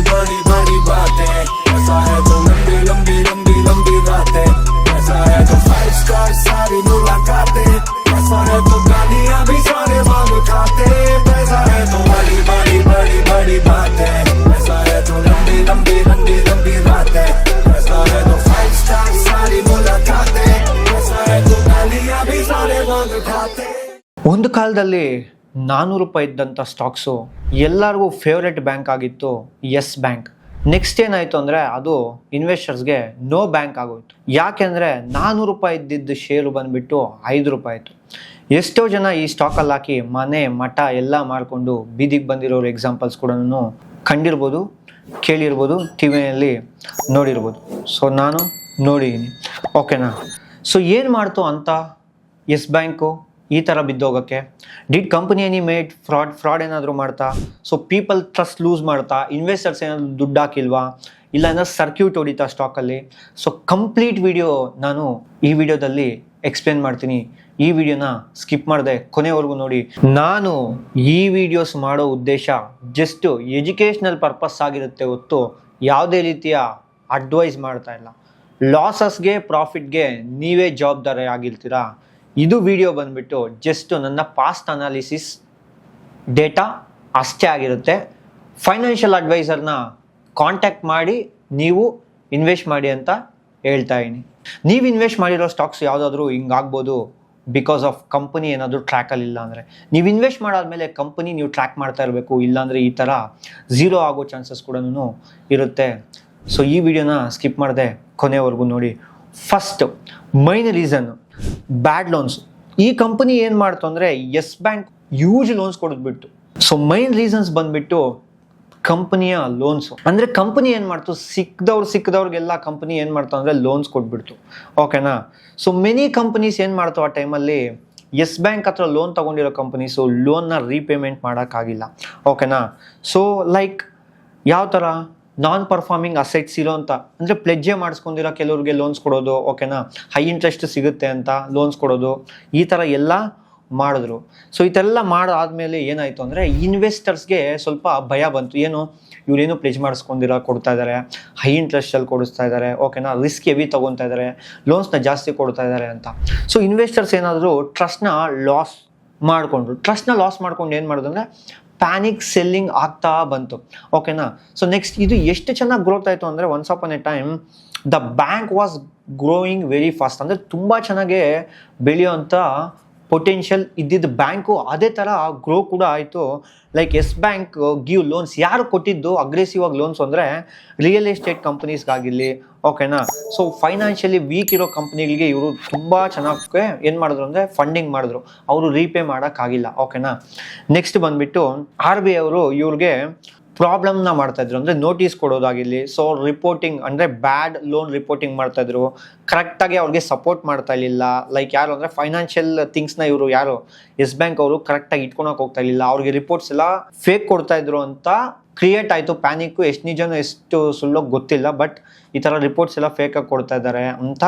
बड़ी बड़ी बातें, ऐसा है तो लंबी लंबी लंबी लंबी रातें, ऐसा है तो 5 स्टार सारी मुलाकातें, ऐसा है तो गालियां भी सारे मांग खाते, ऐसा है तो बड़ी बड़ी बड़ी बड़ी बातें, ऐसा है तो लंबी लंबी लंबी लंबी रातें, ऐसा है तो 5 स्टार सारी मुलाकातें, ऐसा है तो गालियां भी सारे मांग खाते। ಒಂದು ಕಾಲದಲ್ಲಿ 400 ರೂಪಾಯಿ ಇದ್ದಂಥ ಸ್ಟಾಕ್ಸು ಎಲ್ಲರಿಗೂ ಫೇವ್ರೆಟ್ ಬ್ಯಾಂಕ್ ಆಗಿತ್ತು ಎಸ್ ಬ್ಯಾಂಕ್. ನೆಕ್ಸ್ಟ್ ಏನಾಯಿತು ಅಂದರೆ ಅದು ಇನ್ವೆಸ್ಟರ್ಸ್ಗೆ ನೋ ಬ್ಯಾಂಕ್ ಆಗೋಯ್ತು. ಯಾಕೆಂದರೆ 400 ರೂಪಾಯಿ ಇದ್ದಿದ್ದು ಶೇರು ಬಂದುಬಿಟ್ಟು 5 ರೂಪಾಯಿ ಆಯಿತು. ಎಷ್ಟೋ ಜನ ಈ ಸ್ಟಾಕಲ್ಲಿ ಹಾಕಿ ಮನೆ ಮಠ ಎಲ್ಲ ಮಾಡಿಕೊಂಡು ಬೀದಿಗೆ ಬಂದಿರೋರು ಎಕ್ಸಾಂಪಲ್ಸ್ ಕೂಡ ಕಂಡಿರ್ಬೋದು, ಕೇಳಿರ್ಬೋದು, ಟಿ ವಿಯಲ್ಲಿ ನೋಡಿರ್ಬೋದು. ಸೊ ನಾನು ನೋಡಿದ್ದೀನಿ. ಓಕೆನಾ? ಸೊ ಏನು ಮಾಡ್ತು ಅಂತ ಎಸ್ ಬ್ಯಾಂಕು ಈ ಥರ ಬಿದ್ದೋಗೋಕ್ಕೆ? Did company any made fraud ಏನಾದರೂ ಮಾಡ್ತಾ? ಸೊ ಪೀಪಲ್ ಟ್ರಸ್ಟ್ ಲೂಸ್ ಮಾಡ್ತಾ? ಇನ್ವೆಸ್ಟರ್ಸ್ ಏನಾದರೂ ದುಡ್ಡು ಹಾಕಿಲ್ವಾ? ಇಲ್ಲ ಏನಾದ್ರು ಸರ್ಕ್ಯೂಟ್ ಹೊಡಿತಾ ಸ್ಟಾಕಲ್ಲಿ? ಸೊ ಕಂಪ್ಲೀಟ್ ವಿಡಿಯೋ ನಾನು ಈ ವಿಡಿಯೋದಲ್ಲಿ ಎಕ್ಸ್ಪ್ಲೇನ್ ಮಾಡ್ತೀನಿ. ಈ ವಿಡಿಯೋನ ಸ್ಕಿಪ್ ಮಾಡಿದೆ ಕೊನೆವರೆಗೂ ನೋಡಿ. ನಾನು ಈ ವಿಡಿಯೋಸ್ ಮಾಡೋ ಉದ್ದೇಶ ಜಸ್ಟ್ ಎಜುಕೇಷ್ನಲ್ ಪರ್ಪಸ್ ಆಗಿರುತ್ತೆ ಹೊತ್ತು ಯಾವುದೇ ರೀತಿಯ ಅಡ್ವೈಸ್ ಮಾಡ್ತಾ ಇಲ್ಲ. ಲಾಸಸ್ಗೆ ಪ್ರಾಫಿಟ್ಗೆ ನೀವೇ ಜವಾಬ್ದಾರಿ ಆಗಿರ್ತೀರಾ. ಇದು ವಿಡಿಯೋ ಬಂದುಬಿಟ್ಟು ಜಸ್ಟ್ ನನ್ನ ಪಾಸ್ಟ್ ಅನಾಲಿಸಿಸ್ ಡೇಟಾ ಅಷ್ಟೇ ಆಗಿರುತ್ತೆ. ಫೈನಾನ್ಷಿಯಲ್ ಅಡ್ವೈಸರ್ನ ಕಾಂಟ್ಯಾಕ್ಟ್ ಮಾಡಿ ನೀವು ಇನ್ವೆಸ್ಟ್ ಮಾಡಿ ಅಂತ ಹೇಳ್ತಾ ಇದ್ದೀನಿ. ನೀವು ಇನ್ವೆಸ್ಟ್ ಮಾಡಿರೋ ಸ್ಟಾಕ್ಸ್ ಯಾವುದಾದ್ರೂ ಹಿಂಗಾಗ್ಬೋದು ಬಿಕಾಸ್ ಆಫ್ ಕಂಪನಿ ಏನಾದರೂ ಟ್ರ್ಯಾಕಲ್ಲಿ ಇಲ್ಲ ಅಂದರೆ. ನೀವು ಇನ್ವೆಸ್ಟ್ ಮಾಡಾದ್ಮೇಲೆ ಕಂಪನಿ ನೀವು ಟ್ರ್ಯಾಕ್ ಮಾಡ್ತಾ ಇರಬೇಕು, ಇಲ್ಲಾಂದರೆ ಈ ಥರ ಝೀರೋ ಆಗೋ ಚಾನ್ಸಸ್ ಕೂಡ ಇರುತ್ತೆ. ಸೊ ಈ ವಿಡಿಯೋನ ಸ್ಕಿಪ್ ಮಾಡಿದೆ ಕೊನೆವರೆಗೂ ನೋಡಿ. First main reason bad loans. ಈ ಕಂಪನಿ ಏನು ಮಾಡ್ತು ಅಂದರೆ ಎಸ್ ಬ್ಯಾಂಕ್ ಯೂಜ್ ಲೋನ್ಸ್ ಕೊಡೋದ್ಬಿಟ್ಟು. ಸೊ ಮೈನ್ ರೀಸನ್ಸ್ ಬಂದ್ಬಿಟ್ಟು ಕಂಪನಿಯ ಲೋನ್ಸು. ಅಂದರೆ ಕಂಪನಿ ಏನು ಮಾಡ್ತು, ಸಿಕ್ಕದವ್ರಿಗೆಲ್ಲ ಕಂಪನಿ ಏನು ಮಾಡ್ತು ಅಂದರೆ ಲೋನ್ಸ್ ಕೊಟ್ಬಿಡ್ತು. ಓಕೆನಾ? ಸೊ ಮೆನಿ ಕಂಪನೀಸ್ ಏನು ಮಾಡ್ತು ಆ ಟೈಮಲ್ಲಿ, ಎಸ್ ಬ್ಯಾಂಕ್ ಹತ್ರ ಲೋನ್ ತೊಗೊಂಡಿರೋ ಕಂಪನೀಸು ಲೋನ್ನ ರೀಪೇಮೆಂಟ್ ಮಾಡೋಕ್ಕಾಗಿಲ್ಲ. ಓಕೆನಾ? ಸೊ ಲೈಕ್ ಯಾವ ಥರ ನಾನ್ ಪರ್ಫಾರ್ಮಿಂಗ್ ಅಸೆಟ್ಸ್ ಇರೋ ಅಂತ ಅಂದರೆ ಪ್ಲೆಜ್ಜೆ ಮಾಡಿಸ್ಕೊಂಡಿರೋ ಕೆಲವ್ರಿಗೆ ಲೋನ್ಸ್ ಕೊಡೋದು. ಓಕೆನಾ? ಹೈ ಇಂಟ್ರೆಸ್ಟ್ ಸಿಗುತ್ತೆ ಅಂತ ಲೋನ್ಸ್ ಕೊಡೋದು, ಈ ಥರ ಎಲ್ಲ ಮಾಡಿದ್ರು. ಸೊ ಇದೆಲ್ಲ ಮಾಡಾದ್ಮೇಲೆ ಏನಾಯಿತು ಅಂದರೆ ಇನ್ವೆಸ್ಟರ್ಸ್ಗೆ ಸ್ವಲ್ಪ ಭಯ ಬಂತು. ಏನು ಇವರೇನು ಪ್ಲೆಜ್ ಮಾಡಿಸ್ಕೊಂಡಿರೋ ಕೊಡ್ತಾ ಇದ್ದಾರೆ, ಹೈ ಇಂಟ್ರೆಸ್ಟಲ್ಲಿ ಕೊಡಿಸ್ತಾ ಇದ್ದಾರೆ, ಓಕೆನಾ, ರಿಸ್ಕ್ ಹೆವಿ ತೊಗೊತಾ ಇದ್ದಾರೆ, ಲೋನ್ಸ್ನ ಜಾಸ್ತಿ ಕೊಡ್ತಾ ಇದ್ದಾರೆ ಅಂತ. ಸೊ ಇನ್ವೆಸ್ಟರ್ಸ್ ಏನಾದರೂ ಟ್ರಸ್ಟ್ನ ಲಾಸ್ ಮಾಡ್ಕೊಂಡು ಏನು ಮಾಡೋದು ಅಂದರೆ ಪ್ಯಾನಿಕ್ ಸೆಲ್ಲಿಂಗ್ ಆಗ್ತಾ ಬಂತು. ಓಕೆನಾ? ಸೊ ನೆಕ್ಸ್ಟ್ ಇದು ಎಷ್ಟು ಚೆನ್ನಾಗಿ ಗ್ರೋತ್ ಆಯಿತು ಅಂದರೆ once upon A time the bank was growing very fast. ಅಂದರೆ ತುಂಬ ಚೆನ್ನಾಗೇ ಬೆಳೆಯೋಂಥ ಪೊಟೆನ್ಷಿಯಲ್ ಇದ್ದಿದ್ದು ಬ್ಯಾಂಕು ಅದೇ ಥರ ಗ್ರೋ ಕೂಡ ಆಯಿತು. Like Yes Bank give loans. ಯಾರು ಕೊಟ್ಟಿದ್ದು ಅಗ್ರೆಸಿವ್ ಆಗಿ ಲೋನ್ಸ್ ಅಂದರೆ ರಿಯಲ್ ಎಸ್ಟೇಟ್ ಕಂಪನೀಸ್ಗಾಗಿರಲಿ. ಓಕೆನಾ? ಸೊ ಫೈನಾನ್ಷಿಯಲಿ ವೀಕ್ ಇರೋ ಕಂಪ್ನಿಗಳಿಗೆ ಇವರು ತುಂಬ ಚೆನ್ನಾಗಿ ಏನು ಮಾಡಿದ್ರು ಅಂದರೆ ಫಂಡಿಂಗ್ ಮಾಡಿದ್ರು. ಅವರು ರೀಪೇ ಮಾಡೋಕ್ಕಾಗಿಲ್ಲ. ಓಕೆನಾ? ನೆಕ್ಸ್ಟ್ ಬಂದುಬಿಟ್ಟು RBI ಅವರು ಇವ್ರಿಗೆ ಪ್ರಾಬ್ಲಮ್ನ ಮಾಡ್ತಾಯಿದ್ರು. ಅಂದರೆ ನೋಟಿಸ್ ಕೊಡೋದಾಗಿರಲಿ, ಸೊ ರಿಪೋರ್ಟಿಂಗ್ ಅಂದರೆ ಬ್ಯಾಡ್ ಲೋನ್ ರಿಪೋರ್ಟಿಂಗ್ ಮಾಡ್ತಾಯಿದ್ರು, ಕರೆಕ್ಟಾಗಿ ಅವ್ರಿಗೆ ಸಪೋರ್ಟ್ ಮಾಡ್ತಾ ಇರಲಿಲ್ಲ. ಲೈಕ್ ಯಾರು ಅಂದರೆ ಫೈನಾನ್ಷಿಯಲ್ ಥಿಂಗ್ಸ್ನ ಇವರು ಯಾರು ಎಸ್ ಬ್ಯಾಂಕ್ ಅವರು ಕರೆಕ್ಟಾಗಿ ಇಟ್ಕೊಳಕ್ಕೆ ಹೋಗ್ತಾ ಇರಲಿಲ್ಲ. ಅವ್ರಿಗೆ ರಿಪೋರ್ಟ್ಸ್ ಎಲ್ಲ ಫೇಕ್ ಕೊಡ್ತಾಯಿದ್ರು ಅಂತ ಕ್ರಿಯೇಟ್ ಆಯಿತು. ಪ್ಯಾನಿಕ್ಕು ಎಷ್ಟು ನಿಜನೋ ಎಷ್ಟು ಸುಳ್ಳೋ ಗೊತ್ತಿಲ್ಲ, ಬಟ್ ಈ ಥರ ರಿಪೋರ್ಟ್ಸ್ ಎಲ್ಲ ಫೇಕಾಗಿ ಕೊಡ್ತಾ ಇದ್ದಾರೆ ಅಂತ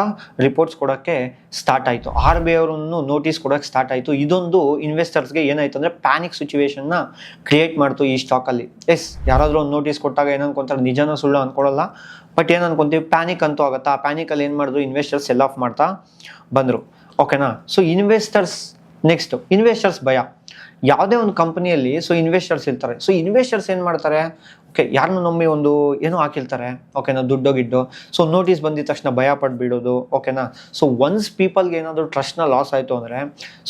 ರಿಪೋರ್ಟ್ಸ್ ಕೊಡೋಕ್ಕೆ ಸ್ಟಾರ್ಟ್ ಆಯಿತು. RBI ಅವರನ್ನು ನೋಟಿಸ್ ಕೊಡೋಕ್ಕೆ ಸ್ಟಾರ್ಟ್ ಆಯಿತು. ಇದೊಂದು ಇನ್ವೆಸ್ಟರ್ಸ್ಗೆ ಏನಾಯಿತು ಅಂದರೆ ಪ್ಯಾನಿಕ್ ಸಿಚುವೇಶನ್ನ ಕ್ರಿಯೇಟ್ ಮಾಡ್ತು ಈ ಸ್ಟಾಕಲ್ಲಿ. ಎಸ್, ಯಾರಾದರೂ ಒಂದು ನೋಟಿಸ್ ಕೊಟ್ಟಾಗ ಏನು ಅನ್ಕೊಂತಾರೆ, ನಿಜನೋ ಸುಳ್ಳು ಅಂದ್ಕೊಳ್ಳಲ್ಲ, ಬಟ್ ಏನು ಅನ್ಕೊಂತೀವಿ, ಪ್ಯಾನಿಕ್ ಅಂತೂ ಆಗುತ್ತಾ. ಆ ಪ್ಯಾನಿಕಲ್ಲಿ ಏನು ಮಾಡಿದ್ರು, ಇನ್ವೆಸ್ಟರ್ಸ್ ಸೆಲ್ ಆಫ್ ಮಾಡ್ತಾ ಬಂದರು. ಓಕೆನಾ? ಸೊ ಇನ್ವೆಸ್ಟರ್ಸ್ ಭಯ. ಯಾವುದೇ ಒಂದು ಕಂಪನಿಯಲ್ಲಿ ಸೊ ಇನ್ವೆಸ್ಟರ್ಸ್ ಇರ್ತಾರೆ. ಸೊ ಇನ್ವೆಸ್ಟರ್ಸ್ ಏನು ಮಾಡ್ತಾರೆ, ಓಕೆ, ಯಾರನ್ನು ನಂಬಿ ಒಂದು ಏನೋ ಹಾಕಿರ್ತಾರೆ, ಓಕೆನಾ, ದುಡ್ಡೋ. ಸೊ ನೋಟಿಸ್ ಬಂದಿದ ತಕ್ಷಣ ಭಯ ಪಡ್ಬಿಡೋದು. ಓಕೆನಾ? ಸೊ ಒನ್ಸ್ ಪೀಪಲ್ಗೆ ಏನಾದರೂ ಟ್ರಸ್ಟ್ನ ಲಾಸ್ ಆಯಿತು ಅಂದರೆ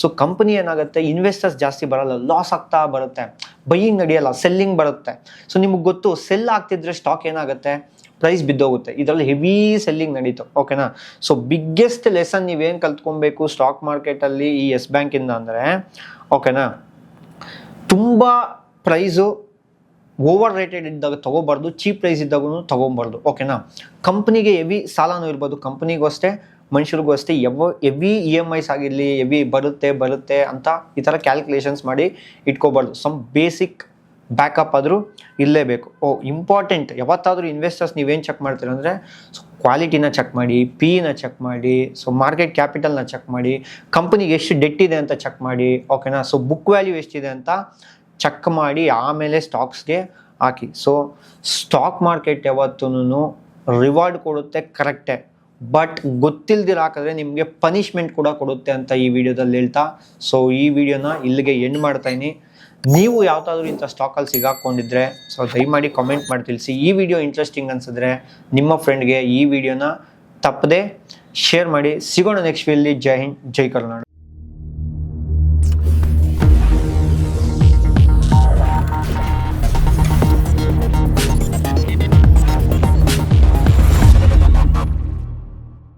ಸೊ ಕಂಪನಿ ಏನಾಗುತ್ತೆ, ಇನ್ವೆಸ್ಟರ್ಸ್ ಜಾಸ್ತಿ ಬರಲ್ಲ, ಲಾಸ್ ಆಗ್ತಾ ಬರುತ್ತೆ, ಬೈಯಿಂಗ್ ನಡೆಯಲ್ಲ, ಸೆಲ್ಲಿಂಗ್ ಬರುತ್ತೆ. ಸೊ ನಿಮಗೆ ಗೊತ್ತು, ಸೆಲ್ ಆಗ್ತಿದ್ರೆ ಸ್ಟಾಕ್ ಏನಾಗುತ್ತೆ, ಪ್ರೈಸ್ ಬಿದ್ದೋಗುತ್ತೆ. ಇದರಲ್ಲಿ ಹೆವಿ ಸೆಲ್ಲಿಂಗ್ ನಡೀತು. ಓಕೆನಾ? ಸೊ ಬಿಗ್ಗೆಸ್ಟ್ ಲೆಸನ್ ನೀವೇನು ಕಲ್ತ್ಕೊಬೇಕು ಸ್ಟಾಕ್ ಮಾರ್ಕೆಟಲ್ಲಿ ಈ ಎಸ್ ಬ್ಯಾಂಕಿಂದ ಅಂದರೆ, ಓಕೆನಾ, ತುಂಬ ಪ್ರೈಸು ಓವರ್ ರೇಟೆಡ್ ಇದ್ದಾಗ ತೊಗೋಬಾರ್ದು, ಚೀಪ್ ಪ್ರೈಸ್ ಇದ್ದಾಗೂ ತೊಗೊಬಾರ್ದು. ಓಕೆನಾ? ಕಂಪ್ನಿಗೆ ಹೆವಿ ಸಾಲನೂ ಇರ್ಬೋದು, ಕಂಪ್ನಿಗೂ ಅಷ್ಟೇ, ಮನುಷ್ಯರಿಗೂ ಅಷ್ಟೇ. ಹೆವಿ EMIs ಆಗಿರಲಿ, ಹೆವಿ ಬರುತ್ತೆ ಅಂತ ಈ ಥರ ಕ್ಯಾಲ್ಕುಲೇಷನ್ಸ್ ಮಾಡಿ ಇಟ್ಕೋಬಾರ್ದು. ಸಮ್ ಬೇಸಿಕ್ ಬ್ಯಾಕಪ್ ಆದರೂ ಇರಲೇಬೇಕು. ಇಂಪಾರ್ಟೆಂಟ್. ಯಾವತ್ತಾದರೂ ಇನ್ವೆಸ್ಟರ್ಸ್ ನೀವೇನು ಚೆಕ್ ಮಾಡ್ತೀರ ಅಂದರೆ, ಸೊ ಕ್ವಾಲಿಟಿನ ಚೆಕ್ ಮಾಡಿ, ಪಿನ ಚೆಕ್ ಮಾಡಿ, ಸೊ ಮಾರ್ಕೆಟ್ ಕ್ಯಾಪಿಟಲ್ನ ಚೆಕ್ ಮಾಡಿ, ಕಂಪನಿಗೆ ಎಷ್ಟು ಡೆಟ್ ಇದೆ ಅಂತ ಚೆಕ್ ಮಾಡಿ. ಓಕೆನಾ? ಸೊ ಬುಕ್ ವ್ಯಾಲ್ಯೂ ಎಷ್ಟಿದೆ ಅಂತ ಚೆಕ್ ಮಾಡಿ ಆಮೇಲೆ ಸ್ಟಾಕ್ಸ್ಗೆ ಹಾಕಿ. ಸೊ ಸ್ಟಾಕ್ ಮಾರ್ಕೆಟ್ ಯಾವತ್ತೂ ರಿವಾರ್ಡ್ ಕೊಡುತ್ತೆ ಕರೆಕ್ಟೇ, ಬಟ್ ಗೊತ್ತಿಲ್ದಿರ ಹಾಕಿದ್ರೆ ನಿಮಗೆ ಪನಿಷ್ಮೆಂಟ್ ಕೂಡ ಕೊಡುತ್ತೆ ಅಂತ ಈ ವಿಡಿಯೋದಲ್ಲಿ ಹೇಳ್ತಾ, ಸೊ ಈ ವಿಡಿಯೋನ ಇಲ್ಲಿಗೆ ಎಂಡ್ ಮಾಡ್ತಾ ಇದೀನಿ. ನೀವು ಯಾವ್ದಾದ್ರು ಇಂಥ ಸ್ಟಾಕಲ್ಲಿ ಸಿಗಾಕೊಂಡಿದ್ರೆ ಸೊ ದಯಮಾಡಿ ಕಾಮೆಂಟ್ ಮಾಡಿ ತಿಳಿಸಿ. ಈ ವಿಡಿಯೋ ಇಂಟ್ರೆಸ್ಟಿಂಗ್ ಅನ್ಸಿದ್ರೆ ನಿಮ್ಮ ಫ್ರೆಂಡ್ಗೆ ಈ ವಿಡಿಯೋನ ತಪ್ಪದೆ ಶೇರ್ ಮಾಡಿ. ಸಿಗೋಣ ನೆಕ್ಸ್ಟ್ ವಿಡಿಯೋಲಿ. ಜೈ ಹಿಂದ್, ಜೈ ಕರ್ನಾಟಕ.